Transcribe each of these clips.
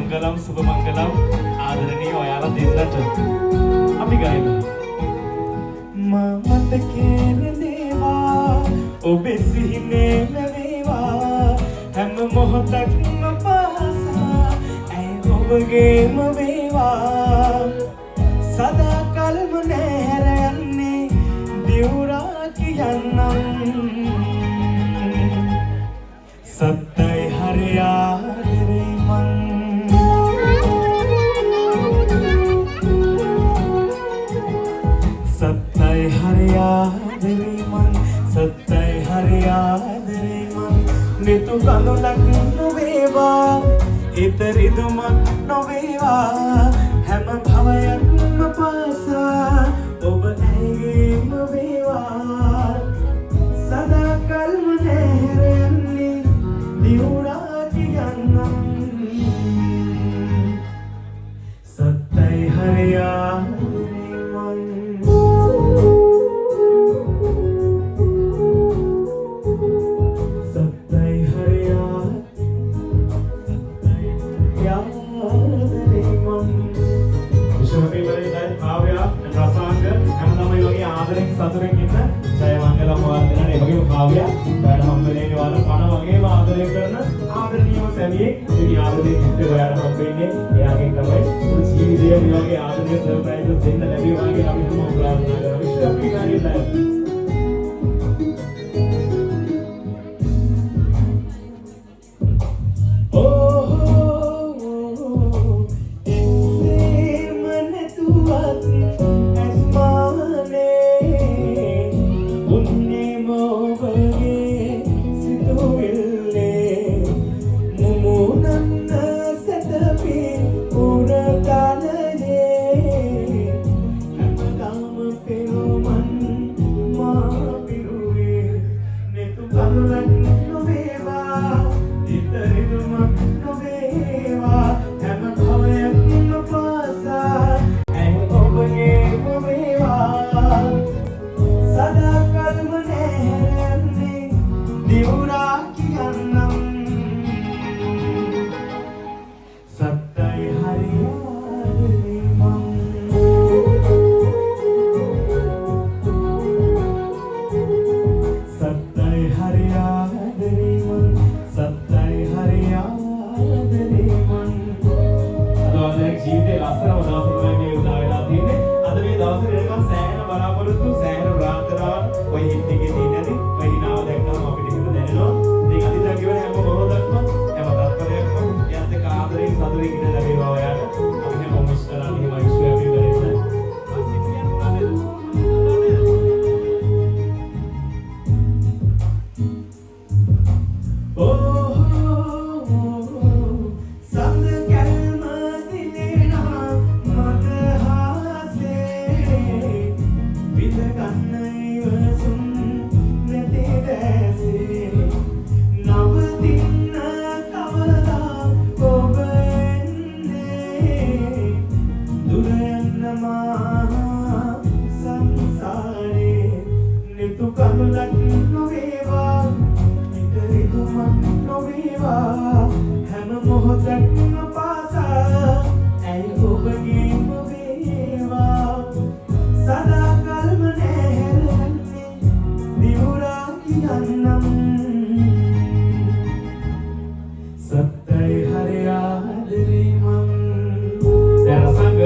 මංගලම් සුබ මංගලම් ආදරණීය ඔයාලා දෙන්නට අපි ගයමු. මමත කේරදේවා ඔබේ සිහිනේ ලැබේවා හැම මොහොතක්ම පාසා ඇයි ඔබගේම වේවා සදා කල්ම නැහැර යන්නේ දිවුරා කියන්නම් සත්තයි හරියාදරේ මං සත්තයි හරියාදරේ මං සත්තයි හරියාදරේ මං නිතු කඳුලක් නොවේවා ඉතරිදුමක් නොවේවා හැම භවයක්ම පාසා ඔබ ඇයිගේම වේවා සදා කල්ම නැහැර යන්නේ දිවුරා කියන්නම් සත්තයි හරියාදරේ මං සත්තයි හරියාදරේ මං විශ්වවිද්‍යාලයේ කාව්‍ය රසාංග හැමදාම මේ වගේ ආදරෙන් සතුටින් ඉන්න ජය මංගලම් ඔයාලා දෙනාට ඒ වගේම කාව්‍ය ඔයාලට හම්බෙන්නේ ඔයාලා පණ වගේම ආදරය කරන ආදරණීය සැමියෙක් ඉතින් ආදරයෙන් ඉන්න ඔයාලට හම්බෙන්නේ එයාගෙන් තමයි ජීවිතේ මේ වගේ ආදරණීය සර්ප්‍රයිස් දෙන්න ලැබේවා කියලා අපි තුමා ප්‍රාර්ථනා කරනවා විශ්වවිද්‍යාලයේ ජීවිතේ ලස්සනම දවසක් මේ උදා වෙලා තියෙන්නේ. අද මේ දවසේ වෙනකන් සෑහෙන බලාපොරොත්තු සෑහෙන ප්‍රාර්ථනා ඔය හිත් එකේ තියෙනදී ඔය හිනාව දැක්කම අපිට හිත දැනෙනවා. ඉතින් අදිටන් කියවන හැම මොහොතක්ම හැම තත්පරයක්ම යත් එක්ක ආදරයෙන් සතුටින් ඉඳ ලැබේවා ඔයාලට. අපි හැමෝම විශ් කරන්නේ එහෙමයි විශ්වවිද්‍යාලයේ. හැම මොහොතක්ම පාසා ඇයි ඔබගේම වේවා සදා කල්ම නැහැර යන්නේ දිවුරා කියන්නම් සත්තයි හරියාදරේ මං දැන් රසංග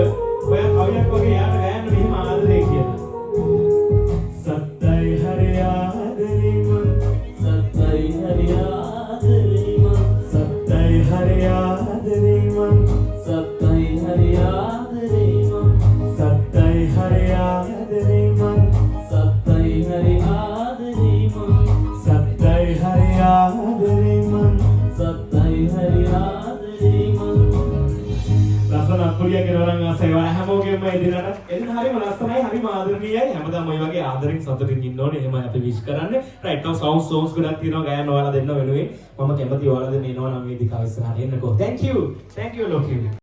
ඔය කවියක් වගේ යාට ගෑන්න මෙහිම ආදරේ කියලා සත්තයි හරියාදරේ මං සත්තයි හරියාදරේ මං සත්තයි හරියාදරේ මං සත්තයි හරියාදරේ මං සත්තයි හරියාදරේ මං සත්තයි හරියාදරේ මං සත්තයි හරියාදරේ මං සත්තයි හරියාදරේ මං ලස්සන අක්කුලිය කෙරවරන් ආසයි වල හැමෝගෙම එදිනට එදින හරිම ලස්සනයි හරිම ආදරණීයයි හැමදාම ඔය වගේ ආදරෙන් සතුටින් ඉන්න ඕනේ එහෙමයි අපි විශ් කරන්නේ රයිට් now songs ගොඩක් තියෙනවා ගයන්න ඔයාලා දෙන්න වෙනුවෙන් මම කැමති ඔයාලා දෙන්න එනවා නම් වේදිකාව ඉස්සරහට එන්නකෝ thank you love you